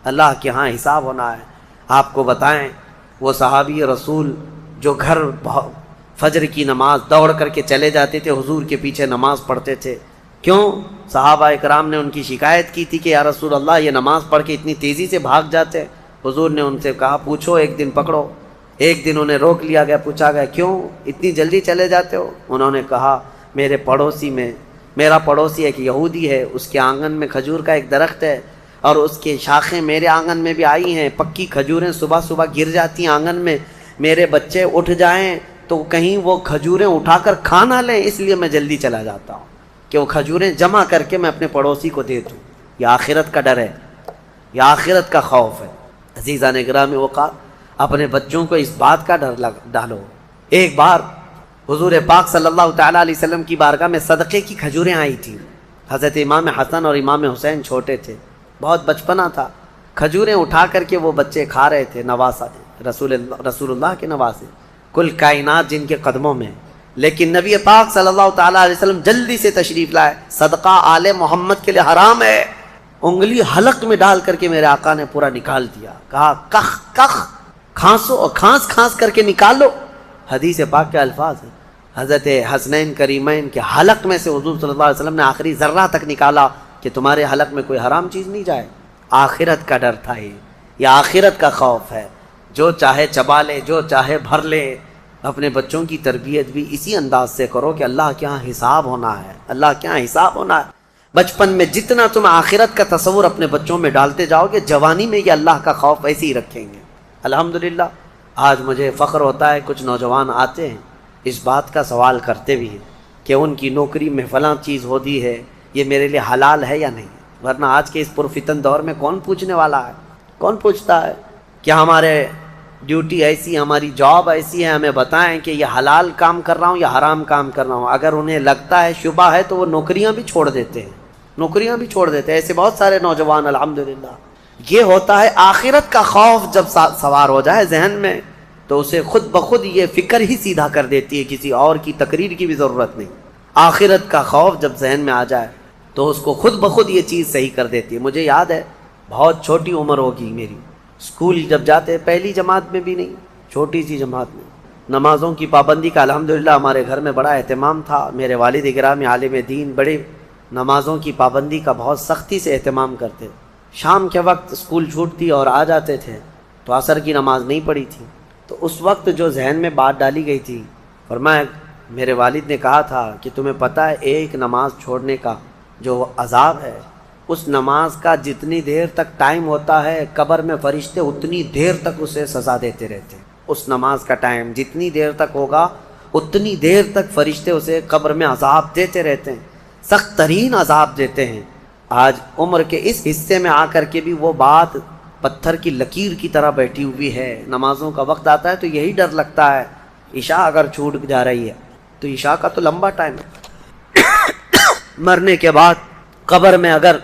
اللہ کے ہاں حساب ہونا ہے۔ آپ کو بتائیں وہ صحابی رسول جو گھر فجر کی نماز دوڑ کر کے چلے جاتے تھے، حضور کے پیچھے نماز پڑھتے تھے، کیوں؟ صحابہ اکرام نے ان کی شکایت کی تھی کہ یا رسول اللہ یہ نماز پڑھ کے اتنی تیزی سے بھاگ جاتے ہیں۔ حضور نے ان سے کہا پوچھو، ایک دن پکڑو۔ ایک دن انہیں روک لیا گیا، پوچھا گیا کیوں اتنی جلدی چلے جاتے ہو؟ انہوں نے کہا میرا پڑوسی ایک یہودی ہے، اس کے آنگن میں کھجور کا ایک درخت ہے اور اس کی شاخیں میرے آنگن میں بھی آئی ہیں، پکی کھجوریں صبح صبح گر جاتی ہیں آنگن میں، میرے بچے اٹھ جائیں تو کہیں وہ کھجوریں اٹھا کر کھا نہ لیں، اس لیے میں جلدی چلا جاتا ہوں کہ وہ کھجوریں جمع کر کے میں اپنے پڑوسی کو دے دوں۔ یہ آخرت کا ڈر ہے، یہ آخرت کا خوف ہے۔ عزیزان گرامی اوقات، اپنے بچوں کو اس بات کا ڈر ڈالو۔ ایک بار حضور پاک صلی اللہ تعالیٰ علیہ وسلم کی بارگاہ میں صدقے کی کھجوریں آئی تھیں۔ حضرت امام حسن اور امام حسین چھوٹے تھے، بہت بچپنا تھا، کھجوریں اٹھا کر کے وہ بچے کھا رہے تھے، نواسا رسول اللہ کے نواسے، کل کائنات جن کے قدموں میں۔ لیکن نبی پاک صلی اللہ تعالیٰ علیہ وسلم جلدی سے تشریف لائے، صدقہ آل محمد کے لیے حرام ہے۔ انگلی حلق میں ڈال کر کے میرے آقا نے پورا نکال دیا، کہا کخ کخ، کھانسو اور کھانس کھانس کر کے نکالو۔ حدیث پاک کے الفاظ ہیں، حضرت حسنین کریمین کے حلق میں سے حضور صلی اللہ علیہ وسلم نے آخری ذرہ تک نکالا کہ تمہارے حلق میں کوئی حرام چیز نہیں جائے۔ آخرت کا ڈر تھا، یہ آخرت کا خوف ہے۔ جو چاہے چبا لے، جو چاہے بھر لے۔ اپنے بچوں کی تربیت بھی اسی انداز سے کرو کہ اللہ کے ہاں حساب ہونا ہے، اللہ کے ہاں حساب ہونا ہے۔ بچپن میں جتنا تم آخرت کا تصور اپنے بچوں میں ڈالتے جاؤ گے، جوانی میں یہ اللہ کا خوف ایسے ہی رکھیں گے۔ الحمدللہ آج مجھے فخر ہوتا ہے، کچھ نوجوان آتے ہیں اس بات کا سوال کرتے بھی ہیں کہ ان کی نوکری میں فلاں چیز ہوتی ہے، یہ میرے لیے حلال ہے یا نہیں؟ ورنہ آج کے اس پرفتن دور میں کون پوچھنے والا ہے؟ کون پوچھتا ہے؟ کیا ہمارے ڈیوٹی ایسی، ہماری جاب ایسی ہے، ہمیں بتائیں کہ یہ حلال کام کر رہا ہوں یا حرام کام کر رہا ہوں۔ اگر انہیں لگتا ہے شبہ ہے تو وہ نوکریاں بھی چھوڑ دیتے ہیں، نوکریاں بھی چھوڑ دیتے ہیں۔ ایسے بہت سارے نوجوان الحمدللہ۔ یہ ہوتا ہے آخرت کا خوف جب سوار ہو جائے ذہن میں تو اسے خود بخود یہ فکر ہی سیدھا کر دیتی ہے، کسی اور کی تقریر کی بھی ضرورت نہیں۔ آخرت کا خوف جب ذہن میں آ جائے تو اس کو خود بخود یہ چیز صحیح کر دیتی ہے۔ مجھے یاد ہے، بہت چھوٹی عمر ہوگی میری، اسکول جب جاتے، پہلی جماعت میں بھی نہیں، چھوٹی سی جماعت میں، نمازوں کی پابندی کا الحمدللہ ہمارے گھر میں بڑا اہتمام تھا۔ میرے والد گرامی عالم دین، بڑے نمازوں کی پابندی کا بہت سختی سے اہتمام کرتے۔ شام کے وقت اسکول چھوٹتی اور آ جاتے تھے تو عصر کی نماز نہیں پڑھی تھی، تو اس وقت جو ذہن میں بات ڈالی گئی تھی، فرمایا میرے والد نے کہا تھا کہ تمہیں پتہ ہے ایک نماز چھوڑنے کا جو عذاب ہے، اس نماز کا جتنی دیر تک ٹائم ہوتا ہے قبر میں فرشتے اتنی دیر تک اسے سزا دیتے رہتے ہیں۔ اس نماز کا ٹائم جتنی دیر تک ہوگا اتنی دیر تک فرشتے اسے قبر میں عذاب دیتے رہتے ہیں، سخت ترین عذاب دیتے ہیں۔ آج عمر کے اس حصے میں آ کر کے بھی وہ بات پتھر کی لکیر کی طرح بیٹھی ہوئی ہے۔ نمازوں کا وقت آتا ہے تو یہی ڈر لگتا ہے، عشاء اگر چھوٹ جا رہی ہے تو عشاء کا تو لمبا ٹائم ہے، مرنے کے بعد قبر میں اگر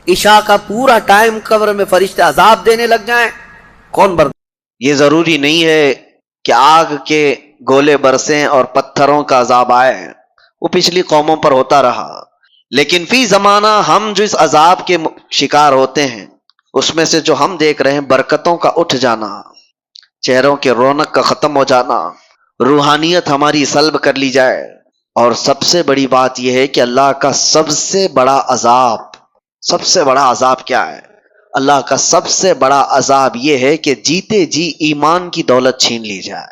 عشاء کا پورا ٹائم قبر میں فرشتے عذاب دینے لگ جائیں، کون برداشت؟ یہ ضروری نہیں ہے کہ آگ کے گولے برسیں اور پتھروں کا عذاب آئے، وہ پچھلی قوموں پر ہوتا رہا، لیکن فی زمانہ ہم جو اس عذاب کے شکار ہوتے ہیں اس میں سے جو ہم دیکھ رہے ہیں، برکتوں کا اٹھ جانا، چہروں کے رونق کا ختم ہو جانا، روحانیت ہماری سلب کر لی جائے، اور سب سے بڑی بات یہ ہے کہ اللہ کا سب سے بڑا عذاب کیا ہے؟ اللہ کا سب سے بڑا عذاب یہ ہے کہ جیتے جی ایمان کی دولت چھین لی جائے۔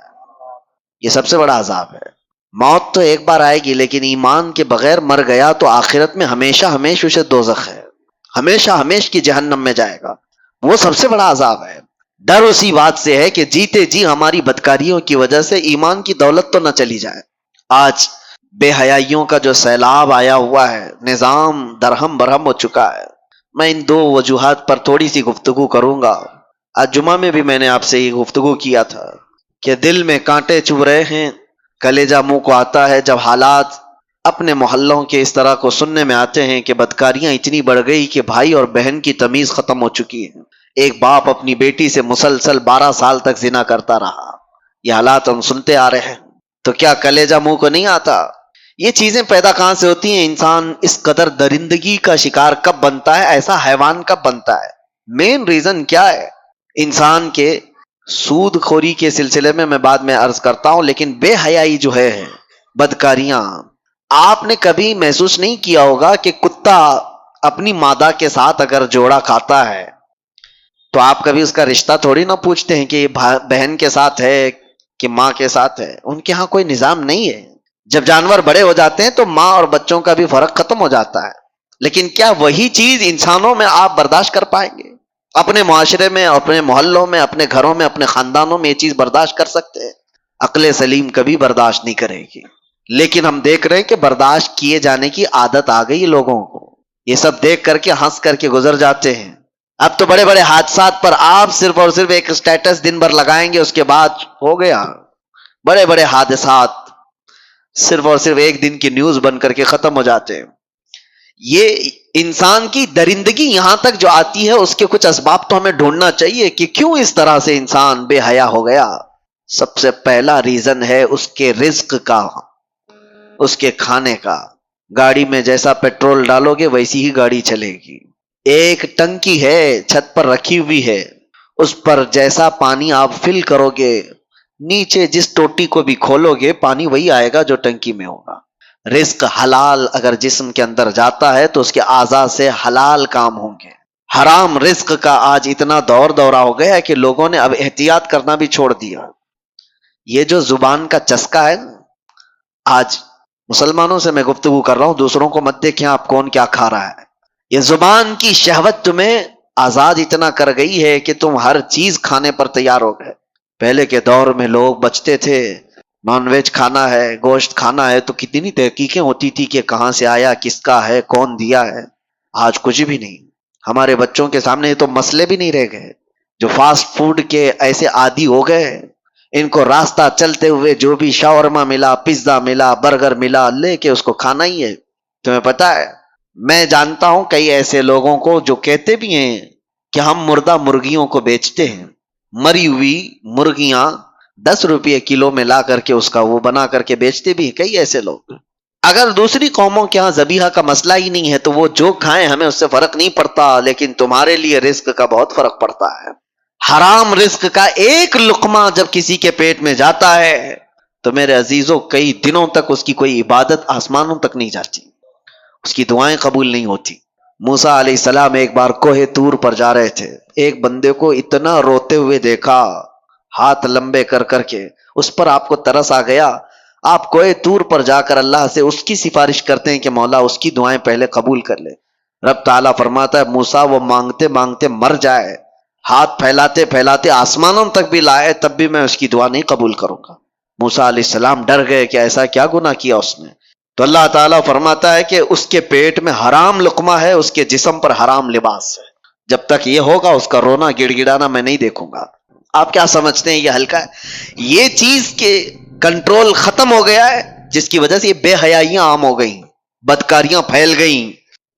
یہ سب سے بڑا عذاب ہے۔ موت تو ایک بار آئے گی، لیکن ایمان کے بغیر مر گیا تو آخرت میں ہمیشہ ہمیش اسے دوزخ ہے، ہمیشہ ہمیش کی جہنم میں جائے گا۔ وہ سب سے بڑا عذاب ہے۔ ڈر اسی بات سے ہے کہ جیتے جی ہماری بدکاریوں کی وجہ سے ایمان کی دولت تو نہ چلی جائے۔ آج بے حیائیوں کا جو سیلاب آیا ہوا ہے، نظام درہم برہم ہو چکا ہے۔ میں ان دو وجوہات پر تھوڑی سی گفتگو کروں گا۔ آج جمعہ میں بھی میں نے آپ سے یہ گفتگو کیا تھا کہ دل میں کانٹے چبھ رہے ہیں، کلیجہ منہ کو آتا ہے جب حالات اپنے محلوں کے اس طرح کو سننے میں آتے ہیں کہ بدکاریاں اتنی بڑھ گئی کہ بھائی اور بہن کی تمیز ختم ہو چکی ہے۔ ایک باپ اپنی بیٹی سے مسلسل 12 سال تک زنا کرتا رہا۔ یہ حالات ہم سنتے آ رہے ہیں، تو کیا کلیجہ منہ کو نہیں آتا؟ یہ چیزیں پیدا کہاں سے ہوتی ہیں؟ انسان اس قدر درندگی کا شکار کب بنتا ہے، ایسا حیوان کب بنتا ہے؟ مین ریزن کیا ہے انسان کے سود خوری کے سلسلے میں بعد میں عرض کرتا ہوں، لیکن بے حیائی جو ہے، بدکاریاں، آپ نے کبھی محسوس نہیں کیا ہوگا کہ کتا اپنی مادہ کے ساتھ اگر جوڑا کھاتا ہے تو آپ کبھی اس کا رشتہ تھوڑی نہ پوچھتے ہیں کہ یہ بہن کے ساتھ ہے کہ ماں کے ساتھ ہے. ان کے ہاں کوئی نظام نہیں ہے. جب جانور بڑے ہو جاتے ہیں تو ماں اور بچوں کا بھی فرق ختم ہو جاتا ہے. لیکن کیا وہی چیز انسانوں میں آپ برداشت کر پائیں گے؟ اپنے معاشرے میں، اپنے محلوں میں، اپنے گھروں میں، اپنے خاندانوں میں یہ چیز برداشت کر سکتے ہیں؟ عقل سلیم کبھی برداشت نہیں کرے گی. لیکن ہم دیکھ رہے ہیں کہ برداشت کیے جانے کی عادت آ گئی لوگوں کو. یہ سب دیکھ کر کے ہنس کر کے گزر جاتے ہیں. اب تو بڑے بڑے حادثات پر آپ صرف اور صرف ایک سٹیٹس دن بھر لگائیں گے، اس کے بعد ہو گیا. بڑے بڑے حادثات صرف اور صرف ایک دن کی نیوز بن کر کے ختم ہو جاتے ہیں. یہ انسان کی درندگی یہاں تک جو آتی ہے، اس کے کچھ اسباب تو ہمیں ڈھونڈنا چاہیے کہ کیوں اس طرح سے انسان بے حیا ہو گیا. سب سے پہلا ریزن ہے اس کے رزق کا، اس کے کھانے کا. گاڑی میں جیسا پیٹرول ڈالو گے ویسی ہی گاڑی چلے گی. ایک ٹنکی ہے چھت پر رکھی ہوئی ہے، اس پر جیسا پانی آپ فل کرو گے، نیچے جس ٹوٹی کو بھی کھولو گے پانی وہی آئے گا جو ٹنکی میں ہوگا. رزق حلال اگر جسم کے اندر جاتا ہے تو اس کے اعضاء سے حلال کام ہوں گے. حرام رزق کا آج اتنا دور دورہ ہو گیا ہے کہ لوگوں نے اب احتیاط کرنا بھی چھوڑ دیا. یہ جو زبان کا چسکا ہے نا، آج مسلمانوں سے میں گفتگو کر رہا ہوں، دوسروں کو مت دیکھیں آپ کون کیا کھا رہا ہے. یہ زبان کی شہوت تمہیں آزاد اتنا کر گئی ہے کہ تم ہر چیز کھانے پر تیار ہو گئے. پہلے کے دور میں لوگ بچتے تھے، نان ویج کھانا ہے، گوشت کھانا ہے تو کتنی تحقیقیں ہوتی تھی کہ کہاں سے آیا، کس کا ہے، کون دیا ہے. آج کچھ بھی نہیں. ہمارے بچوں کے سامنے تو مسئلے بھی نہیں رہ گئے. جو فاسٹ فوڈ کے ایسے عادی ہو گئے، ان کو راستہ چلتے ہوئے جو بھی شاورما ملا، پیزا ملا، برگر ملا، لے کے اس کو کھانا ہی ہے. تمہیں پتا ہے میں جانتا ہوں کئی ایسے لوگوں کو جو کہتے بھی ہیں کہ ہم مردہ مرغیوں کو بیچتے ہیں. مری ہوئی مرغیاں 10 روپے کلو میں لا کر کے اس کا وہ بنا کر کے بیچتے بھی ہیں کئی ایسے لوگ. اگر دوسری قوموں کے ہاں ذبیحہ کا مسئلہ ہی نہیں ہے تو وہ جو کھائیں ہمیں اس سے فرق نہیں پڑتا، لیکن تمہارے لیے رزق کا بہت فرق پڑتا ہے. حرام رزق کا ایک لقمہ جب کسی کے پیٹ میں جاتا ہے تو میرے عزیزوں کئی دنوں تک اس کی کوئی عبادت آسمانوں تک نہیں جاتی، اس کی دعائیں قبول نہیں ہوتی. موسیٰ علیہ السلام ایک بار کوہ طور پر جا رہے تھے، ایک بندے کو اتنا روتے ہوئے دیکھا، ہاتھ لمبے کر کر کے. اس پر آپ کو ترس آ گیا. آپ کوہ طور پر جا کر اللہ سے اس کی سفارش کرتے ہیں کہ مولا اس کی دعائیں پہلے قبول کر لے. رب تعالیٰ فرماتا ہے موسیٰ وہ مانگتے مانگتے مر جائے، ہاتھ پھیلاتے پھیلاتے آسمانوں تک بھی لائے، تب بھی میں اس کی دعا نہیں قبول کروں گا. موسیٰ علیہ السلام ڈر گئے کہ ایسا کیا گناہ کیا اس نے. تو اللہ تعالیٰ فرماتا ہے کہ اس کے پیٹ میں حرام لقمہ ہے، اس کے جسم پر حرام لباس ہے. جب تک یہ ہوگا اس کا رونا گڑ گڑانا میں نہیں دیکھوں گا. آپ کیا سمجھتے ہیں یہ ہلکا ہے؟ یہ چیز کے کنٹرول ختم ہو گیا ہے، جس کی وجہ سے یہ بے حیائیاں عام ہو گئیں، بدکاریاں پھیل گئیں،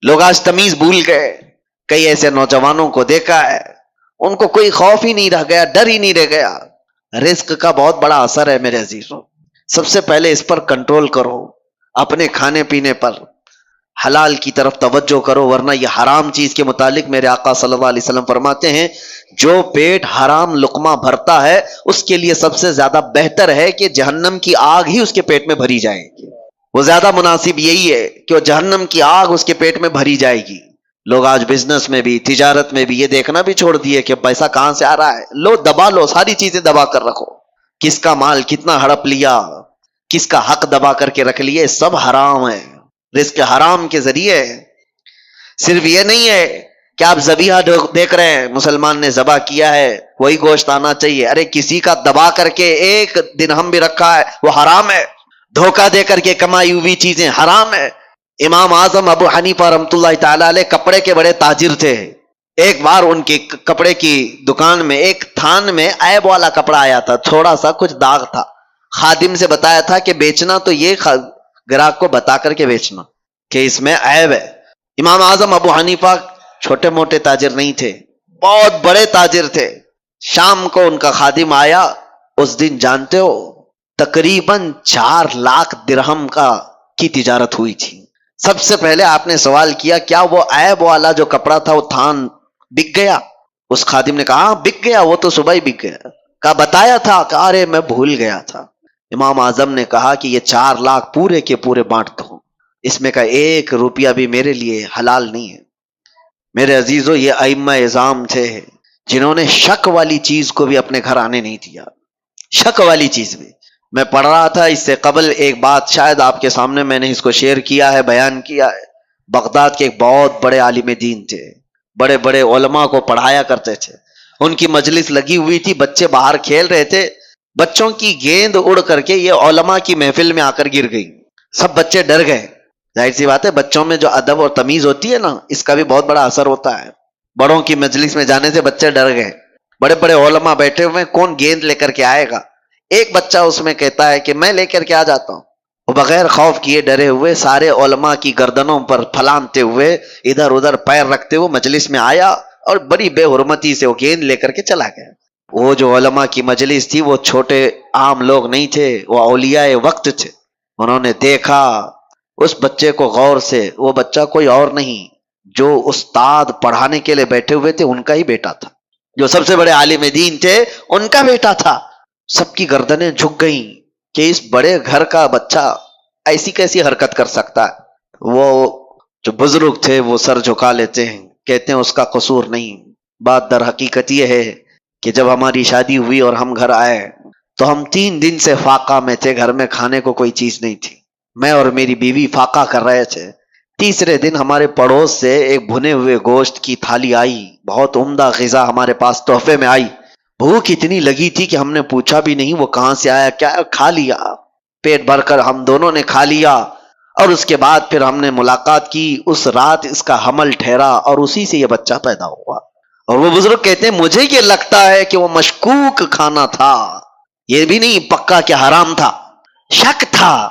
لوگ آج تمیز بھول گئے. کئی ایسے نوجوانوں کو دیکھا ہے ان کو کوئی خوف ہی نہیں رہ گیا، ڈر ہی نہیں رہ گیا. رزق کا بہت بڑا اثر ہے میرے عزیزوں. سب سے پہلے اس پر کنٹرول کرو، اپنے کھانے پینے پر حلال کی طرف توجہ کرو، ورنہ یہ حرام چیز کے متعلق میرے آقا صلی اللہ علیہ وسلم فرماتے ہیں جو پیٹ حرام لقمہ بھرتا ہے اس کے لیے سب سے زیادہ بہتر ہے کہ جہنم کی آگ ہی اس کے پیٹ میں بھری جائے گی. وہ زیادہ مناسب یہی ہے کہ وہ جہنم کی آگ اس کے پیٹ میں بھری جائے گی. لوگ آج بزنس میں بھی، تجارت میں بھی یہ دیکھنا بھی چھوڑ دیے کہ پیسہ کہاں سے آ رہا ہے. لو دبا لو، ساری چیزیں دبا کر رکھو. کس کا مال کتنا ہڑپ لیا، کس کا حق دبا کر کے رکھ لیے، سب حرام ہے. رزق حرام کے ذریعے. صرف یہ نہیں ہے کہ آپ ذبیحہ دیکھ رہے ہیں مسلمان نے ذبح کیا ہے وہی گوشت آنا چاہیے. ارے کسی کا دبا کر کے ایک درہم بھی رکھا ہے وہ حرام ہے. دھوکہ دے کر کے کمائی ہوئی چیزیں حرام ہے. امام اعظم ابو حنیفہ رحمۃ اللہ تعالی علیہ کپڑے کے بڑے تاجر تھے. ایک بار ان کی کپڑے کی دکان میں ایک تھان میں عیب والا کپڑا آیا تھا، تھوڑا سا کچھ داغ تھا. خادم سے بتایا تھا کہ بیچنا تو یہ گراہک کو بتا کر کے بیچنا کہ اس میں عیب ہے. امام اعظم ابو حنیفہ چھوٹے موٹے تاجر نہیں تھے، بہت بڑے تاجر تھے. شام کو ان کا خادم آیا. اس دن جانتے ہو تقریباً 4 لاکھ درہم کی تجارت ہوئی تھی. سب سے پہلے آپ نے سوال کیا کیا وہ عیب والا جو کپڑا تھا وہ تھان بک گیا؟ اس خادم نے کہا بک گیا، وہ تو صبح ہی بک گیا. کہا بتایا تھا؟ کہا ارے میں بھول گیا تھا. امام اعظم نے کہا کہ یہ 4 لاکھ پورے کے پورے بانٹ دو، اس میں کا 1 روپیہ بھی میرے لیے حلال نہیں ہے. میرے عزیزو، یہ ائمہ اعظام تھے جنہوں نے شک والی چیز کو بھی اپنے گھر آنے نہیں دیا. شک والی چیز بھی. میں پڑھ رہا تھا اس سے قبل ایک بات، شاید آپ کے سامنے میں نے اس کو شیئر کیا ہے، بیان کیا ہے. بغداد کے ایک بہت بڑے عالم دین تھے، بڑے بڑے علماء کو پڑھایا کرتے تھے. ان کی مجلس لگی ہوئی تھی، بچے باہر کھیل رہے تھے، بچوں کی گیند اڑ کر کے یہ علماء کی محفل میں آ کر گر گئی. سب بچے ڈر گئے. ظاہر سی بات ہے، بچوں میں جو ادب اور تمیز ہوتی ہے نا، اس کا بھی بہت بڑا اثر ہوتا ہے. بڑوں کی مجلس میں جانے سے بچے ڈر گئے. بڑے بڑے علماء بیٹھے ہوئے، کون گیند لے کر کے آئے گا؟ ایک بچہ اس میں کہتا ہے کہ میں لے کر کے آ جاتا ہوں. وہ بغیر خوف کیے ڈرے ہوئے سارے علماء کی گردنوں پر پھلانتے ہوئے ادھر ادھر پیر رکھتے ہوئے مجلس میں آیا اور بڑی بے حرمتی سے وہ گیند لے کر کے چلا گیا. وہ جو علماء کی مجلس تھی وہ چھوٹے عام لوگ نہیں تھے، وہ اولیاء وقت تھے. انہوں نے دیکھا اس بچے کو غور سے، وہ بچہ کوئی اور نہیں، جو استاد پڑھانے کے لیے بیٹھے ہوئے تھے ان کا ہی بیٹا تھا، جو سب سے بڑے عالم دین تھے ان کا بیٹا تھا. سب کی گردنیں جھک گئیں کہ اس بڑے گھر کا بچہ ایسی کیسی حرکت کر سکتا ہے. وہ جو بزرگ تھے وہ سر جھکا لیتے ہیں، کہتے ہیں اس کا قصور نہیں. بات در حقیقت یہ ہے کہ جب ہماری شادی ہوئی اور ہم گھر آئے تو ہم 3 دن سے فاقہ میں تھے، گھر میں کھانے کو کوئی چیز نہیں تھی. میں اور میری بیوی فاقہ کر رہے تھے. تیسرے دن ہمارے پڑوس سے ایک بھنے ہوئے گوشت کی تھالی آئی، بہت عمدہ غذا ہمارے پاس تحفے میں آئی. بھوک اتنی لگی تھی کہ ہم نے پوچھا بھی نہیں وہ کہاں سے آیا، کیا کھا لیا. پیٹ بھر کر ہم دونوں نے کھا لیا اور اس کے بعد پھر ہم نے ملاقات کی. اس رات اس کا حمل ٹھہرا اور اسی سے یہ بچہ پیدا ہوا. اور وہ بزرگ کہتے ہیں مجھے یہ لگتا ہے کہ وہ مشکوک کھانا تھا، یہ بھی نہیں پکا کہ حرام تھا، شک تھا،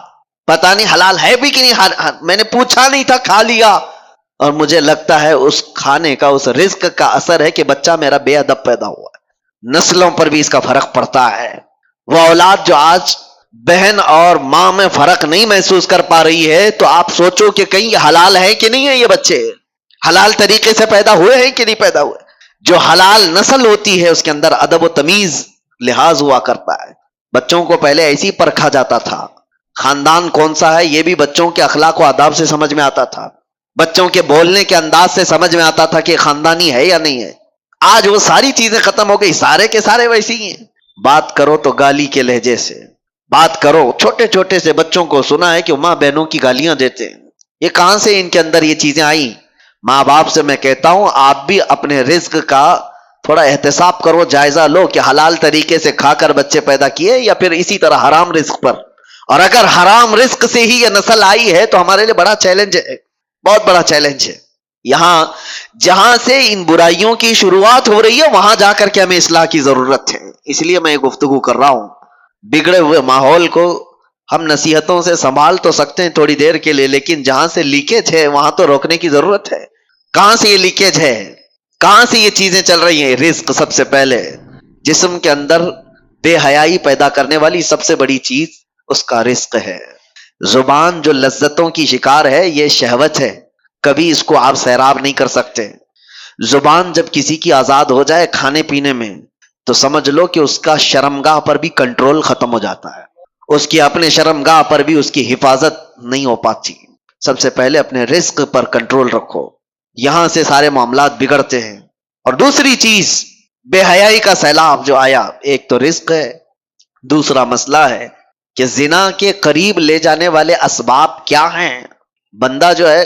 پتہ نہیں حلال ہے بھی کہ نہیں. میں نے پوچھا نہیں تھا، کھا لیا. اور مجھے لگتا ہے اس کھانے کا، اس رزق کا اثر ہے کہ بچہ میرا بے ادب پیدا ہوا ہے. نسلوں پر بھی اس کا فرق پڑتا ہے. وہ اولاد جو آج بہن اور ماں میں فرق نہیں محسوس کر پا رہی ہے، تو آپ سوچو کہ کہیں یہ حلال ہے کہ نہیں ہے، یہ بچے حلال طریقے سے پیدا ہوئے ہیں کہ نہیں پیدا ہوئے. جو حلال نسل ہوتی ہے اس کے اندر ادب و تمیز لحاظ ہوا کرتا ہے. بچوں کو پہلے ایسی پرکھا جاتا تھا، خاندان کون سا ہے یہ بھی بچوں کے اخلاق و آداب سے سمجھ میں آتا تھا، بچوں کے بولنے کے انداز سے سمجھ میں آتا تھا کہ خاندانی ہے یا نہیں ہے. آج وہ ساری چیزیں ختم ہو گئی، سارے کے سارے ویسے ہی ہیں. بات کرو تو گالی کے لہجے سے بات کرو. چھوٹے چھوٹے سے بچوں کو سنا ہے کہ ماں بہنوں کی گالیاں دیتے ہیں. یہ کہاں سے ان کے اندر یہ چیزیں آئیں؟ ماں باپ سے میں کہتا ہوں آپ بھی اپنے رزق کا تھوڑا احتساب کرو، جائزہ لو کہ حلال طریقے سے کھا کر بچے پیدا کیے یا پھر اسی طرح حرام رزق پر. اور اگر حرام رزق سے ہی یہ نسل آئی ہے تو ہمارے لیے بڑا چیلنج ہے، بہت بڑا چیلنج ہے. یہاں جہاں سے ان برائیوں کی شروعات ہو رہی ہے وہاں جا کر کے ہمیں اصلاح کی ضرورت ہے. اس لیے میں گفتگو کر رہا ہوں. بگڑے ہوئے ماحول کو ہم نصیحتوں سے سنبھال تو سکتے ہیں تھوڑی دیر کے لیے، لیکن جہاں سے لیکیج ہے وہاں تو روکنے کی ضرورت ہے. کہاں سے یہ لیکیج ہے، کہاں سے یہ چیزیں چل رہی ہیں؟ رزق. سب سے پہلے جسم کے اندر بے حیائی پیدا کرنے والی سب سے بڑی چیز اس کا رزق ہے. زبان جو لذتوں کی شکار ہے یہ شہوت ہے، کبھی اس کو آپ سیراب نہیں کر سکتے. زبان جب کسی کی آزاد ہو جائے کھانے پینے میں تو سمجھ لو کہ اس کا شرمگاہ پر بھی کنٹرول ختم ہو جاتا ہے، اس کی اپنے شرمگاہ پر بھی اس کی حفاظت نہیں ہو پاتی. سب سے پہلے اپنے رزق پر کنٹرول رکھو، یہاں سے سارے معاملات بگڑتے ہیں. اور دوسری چیز بے حیائی کا سیلاب جو آیا، ایک تو رزق ہے، دوسرا مسئلہ ہے کہ زنا کے قریب لے جانے والے اسباب کیا ہیں. بندہ جو ہے،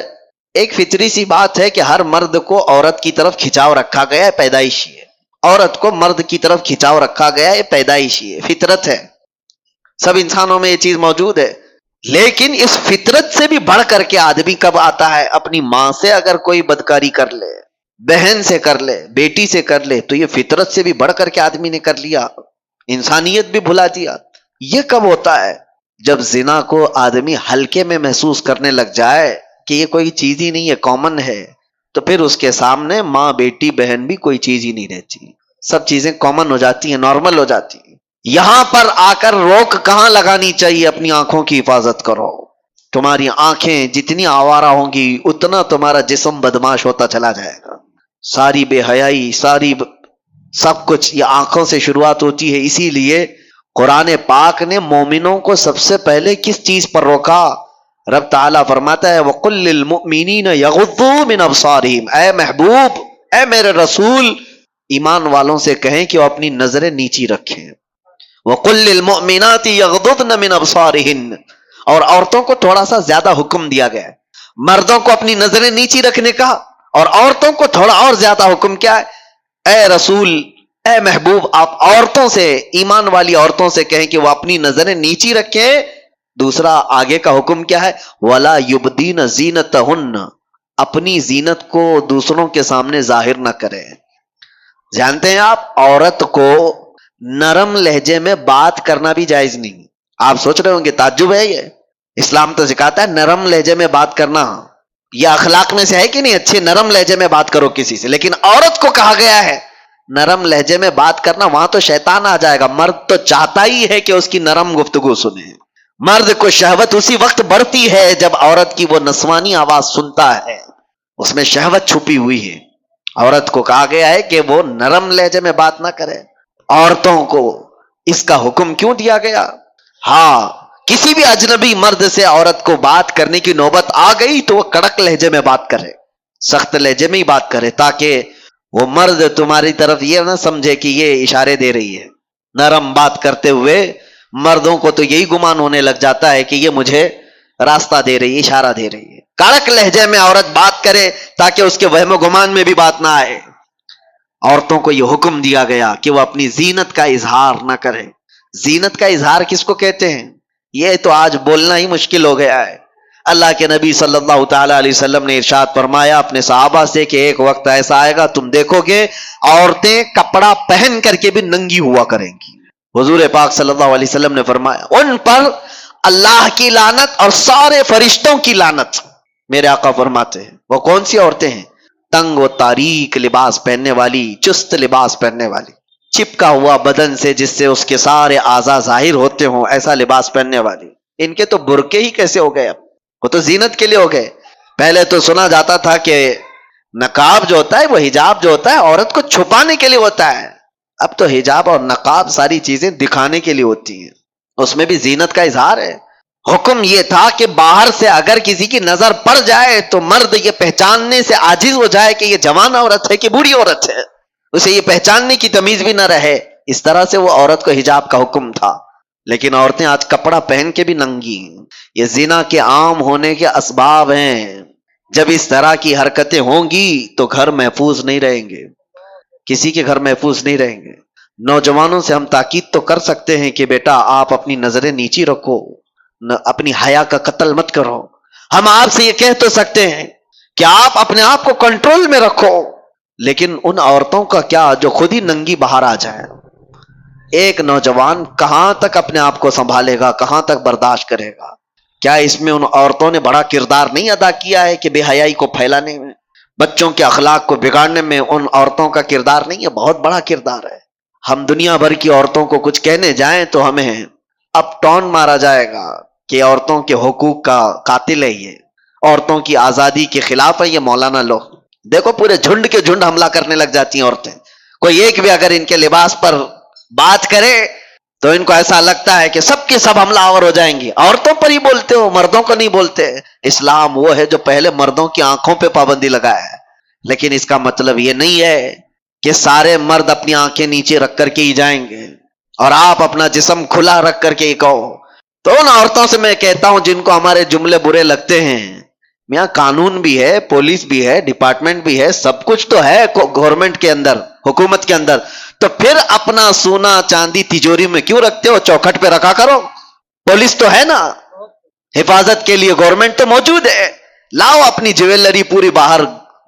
ایک فطری سی بات ہے کہ ہر مرد کو عورت کی طرف کھچاؤ رکھا گیا ہے، پیدائشی ہے. عورت کو مرد کی طرف کھچاؤ رکھا گیا ہے، پیدائشی ہے، فطرت ہے. سب انسانوں میں یہ چیز موجود ہے. لیکن اس فطرت سے بھی بڑھ کر کے آدمی کب آتا ہے؟ اپنی ماں سے اگر کوئی بدکاری کر لے، بہن سے کر لے، بیٹی سے کر لے، تو یہ فطرت سے بھی بڑھ کر کے آدمی نے کر لیا، انسانیت بھی بھلا دیا. یہ کب ہوتا ہے؟ جب زنا کو آدمی ہلکے میں محسوس کرنے لگ جائے کہ یہ کوئی چیز ہی نہیں ہے، کامن ہے، تو پھر اس کے سامنے ماں بیٹی بہن بھی کوئی چیز ہی نہیں رہتی، سب چیزیں کامن ہو جاتی ہیں، نارمل ہو جاتی ہیں. یہاں پر آ کر روک کہاں لگانی چاہیے؟ اپنی آنکھوں کی حفاظت کرو. تمہاری آنکھیں جتنی آوارہ ہوں گی اتنا تمہارا جسم بدماش ہوتا چلا جائے گا. ساری بے حیائی، ساری سب کچھ یہ آنکھوں سے شروعات ہوتی ہے. اسی لیے قرآن پاک نے مومنوں کو سب سے پہلے کس چیز پر روکا؟ رب تعالیٰ فرماتا ہے وَقُلْ لِلْمُؤْمِنِينَ يَغُضُّوا مِنْ أَبْصَارِهِمْ، اے محبوب، اے میرے رسول، ایمان والوں سے کہیں کہ وہ اپنی نظریں نیچی رکھیں. وَقُلْ لِلْمُؤْمِنَاتِ يَغْضُضْنَ مِنْ أَبْصَارِهِنْ، اور عورتوں کو تھوڑا سا زیادہ حکم دیا گیا ہے. مردوں کو اپنی نظریں نیچی رکھنے کا، اور عورتوں کو تھوڑا اور زیادہ حکم کیا ہے؟ اے رسول، اے محبوب، آپ عورتوں سے، ایمان والی عورتوں سے کہیں کہ وہ اپنی نظریں نیچی رکھیں. دوسرا آگے کا حکم کیا ہے؟ وَلَا يُبْدِينَ زِينَتَهُنَّ، اپنی زینت کو دوسروں کے سامنے ظاہر نہ کریں. جانتے ہیں آپ، عورت کو نرم لہجے میں بات کرنا بھی جائز نہیں. آپ سوچ رہے ہوں گے تعجب ہے یہ، اسلام تو سکھاتا ہے نرم لہجے میں بات کرنا. یہ اخلاق میں سے ہے کہ نہیں؟ اچھے نرم لہجے میں بات کرو کسی سے، لیکن عورت کو کہا گیا ہے نرم لہجے میں بات کرنا. وہاں تو شیطان آ جائے گا. مرد تو چاہتا ہی ہے کہ اس کی نرم گفتگو سنے. مرد کو شہوت اسی وقت بڑھتی ہے جب عورت کی وہ نسوانی آواز سنتا ہے، اس میں شہوت چھپی ہوئی ہے. عورت کو کہا گیا ہے کہ وہ نرم لہجے میں بات نہ کرے. عورتوں کو اس کا حکم کیوں دیا گیا؟ ہاں، کسی بھی اجنبی مرد سے عورت کو بات کرنے کی نوبت آ گئی تو وہ کڑک لہجے میں بات کرے، سخت لہجے میں ہی بات کرے، تاکہ وہ مرد تمہاری طرف یہ نہ سمجھے کہ یہ اشارے دے رہی ہے. نرم بات کرتے ہوئے مردوں کو تو یہی گمان ہونے لگ جاتا ہے کہ یہ مجھے راستہ دے رہی ہے، اشارہ دے رہی ہے. کڑک لہجے میں عورت بات کرے تاکہ اس کے وہم و گمان میں بھی بات نہ آئے. عورتوں کو یہ حکم دیا گیا کہ وہ اپنی زینت کا اظہار نہ کرے. زینت کا اظہار کس کو کہتے ہیں؟ یہ تو آج بولنا ہی مشکل ہو گیا ہے. اللہ کے نبی صلی اللہ تعالی علیہ وسلم نے ارشاد فرمایا اپنے صحابہ سے کہ ایک وقت ایسا آئے گا تم دیکھو گے عورتیں کپڑا پہن کر کے بھی ننگی ہوا کریں گی. حضور پاک صلی اللہ علیہ وسلم نے فرمایا ان پر اللہ کی لعنت اور سارے فرشتوں کی لعنت. میرے آقا فرماتے ہیں وہ کون سی عورتیں ہیں؟ تنگ و تاریک لباس پہننے والی، چست لباس پہننے والی، چپکا ہوا بدن سے جس سے اس کے سارے اعضاء ظاہر ہوتے ہوں ایسا لباس پہننے والی. ان کے تو برقعے ہی کیسے ہو گئے؟ اب وہ تو زینت کے لیے ہو گئے. پہلے تو سنا جاتا تھا کہ نقاب جو ہوتا ہے، وہ حجاب جو ہوتا ہے عورت کو چھپانے کے لیے ہوتا ہے. اب تو حجاب اور نقاب ساری چیزیں دکھانے کے لیے ہوتی ہیں، اس میں بھی زینت کا اظہار ہے. حکم یہ تھا کہ باہر سے اگر کسی کی نظر پڑ جائے تو مرد یہ پہچاننے سے عاجز ہو جائے کہ یہ جوان عورت ہے کہ بوڑھی عورت ہے، اسے یہ پہچاننے کی تمیز بھی نہ رہے. اس طرح سے وہ عورت کو حجاب کا حکم تھا. لیکن عورتیں آج کپڑا پہن کے بھی ننگی ہیں. یہ زنا کے عام ہونے کے اسباب ہیں. جب اس طرح کی حرکتیں ہوں گی تو گھر محفوظ نہیں رہیں گے، کسی کے گھر محفوظ نہیں رہیں گے. نوجوانوں سے ہم تاکید تو کر سکتے ہیں کہ بیٹا آپ اپنی نظریں نیچی رکھو، اپنی حیا کا قتل مت کرو. ہم آپ سے یہ کہہ تو سکتے ہیں کہ آپ اپنے آپ کو کنٹرول میں رکھو. لیکن ان عورتوں کا کیا جو خود ہی ننگی باہر آ جائیں؟ ایک نوجوان کہاں تک اپنے آپ کو سنبھالے گا، کہاں تک برداشت کرے گا؟ کیا اس میں ان عورتوں نے بڑا کردار نہیں ادا کیا ہے کہ بے حیائی کو پھیلانے میں، بچوں کے اخلاق کو بگاڑنے میں ان عورتوں کا کردار نہیں ہے؟ بہت بڑا کردار ہے. ہم دنیا بھر کی عورتوں کو کچھ کہنے جائیں تو ہمیں اپ ٹون مارا جائے گا کہ عورتوں کے حقوق کا قاتل ہے، یہ عورتوں کی آزادی کے خلاف ہے یہ مولانا لوگ. دیکھو پورے جھنڈ کے جھنڈ حملہ کرنے لگ جاتی ہیں عورتیں. کوئی ایک بھی اگر ان کے لباس پر بات کرے تو ان کو ایسا لگتا ہے کہ سب کے سب حملہ آور ہو جائیں گی. عورتوں پر ہی بولتے ہو، مردوں کو نہیں بولتے. اسلام وہ ہے جو پہلے مردوں کی آنکھوں پہ پابندی لگایا ہے، لیکن اس کا مطلب یہ نہیں ہے کہ سارے مرد اپنی آنکھیں نیچے رکھ کر کے ہی جائیں گے اور آپ اپنا جسم کھلا رکھ کر کے ہی کہو. تو ان عورتوں سے میں کہتا ہوں جن کو ہمارے جملے برے لگتے ہیں، میاں قانون بھی ہے، پولیس بھی ہے، ڈپارٹمنٹ بھی ہے، سب کچھ تو ہے گورنمنٹ کے اندر، حکومت کے اندر. تو پھر اپنا سونا چاندی تجوری میں کیوں رکھتے ہو؟ چوکھٹ پہ رکھا کرو. پولیس تو ہے نا، حفاظت کے لیے گورنمنٹ تو موجود ہے. لاؤ اپنی جویلری پوری باہر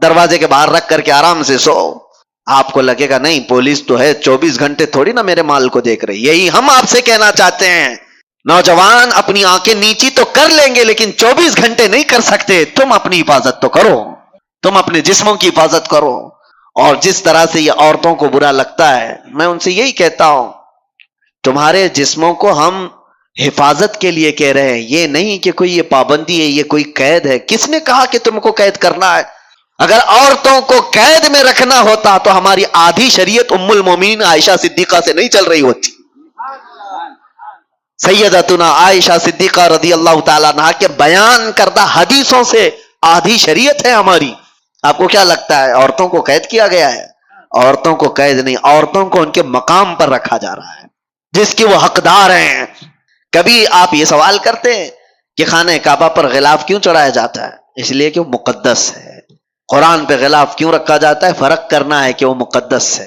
دروازے کے باہر رکھ کر کے آرام سے سو. آپ کو لگے گا نہیں پولیس تو ہے، 24 گھنٹے تھوڑی نا میرے مال کو دیکھ رہی. یہی ہم آپ سے کہنا چاہتے ہیں، نوجوان اپنی آنکھیں نیچی تو کر لیں گے لیکن 24 گھنٹے نہیں کر سکتے. تم اپنی حفاظت تو کرو، تم اپنے جسموں کی حفاظت کرو. اور جس طرح سے یہ عورتوں کو برا لگتا ہے، میں ان سے یہی کہتا ہوں تمہارے جسموں کو ہم حفاظت کے لیے کہہ رہے ہیں، یہ نہیں کہ کوئی یہ پابندی ہے، یہ کوئی قید ہے. کس نے کہا کہ تم کو قید کرنا ہے؟ اگر عورتوں کو قید میں رکھنا ہوتا تو ہماری آدھی شریعت ام المومنین عائشہ صدیقہ سے نہیں چل رہی ہوتی. سیدتنا عائشہ صدیقہ رضی اللہ تعالیٰ عنہا کے بیان کردہ حدیثوں سے آدھی شریعت ہے ہماری. آپ کو کیا لگتا ہے عورتوں کو قید کیا گیا ہے؟ عورتوں کو قید نہیں، عورتوں کو ان کے مقام پر رکھا جا رہا ہے جس کی وہ حقدار ہیں. کبھی آپ یہ سوال کرتے ہیں کہ خانہ کعبہ پر غلاف کیوں چڑھایا جاتا ہے؟ اس لیے کہ وہ مقدس ہے. قرآن پہ غلاف کیوں رکھا جاتا ہے؟ فرق کرنا ہے کہ وہ مقدس ہے.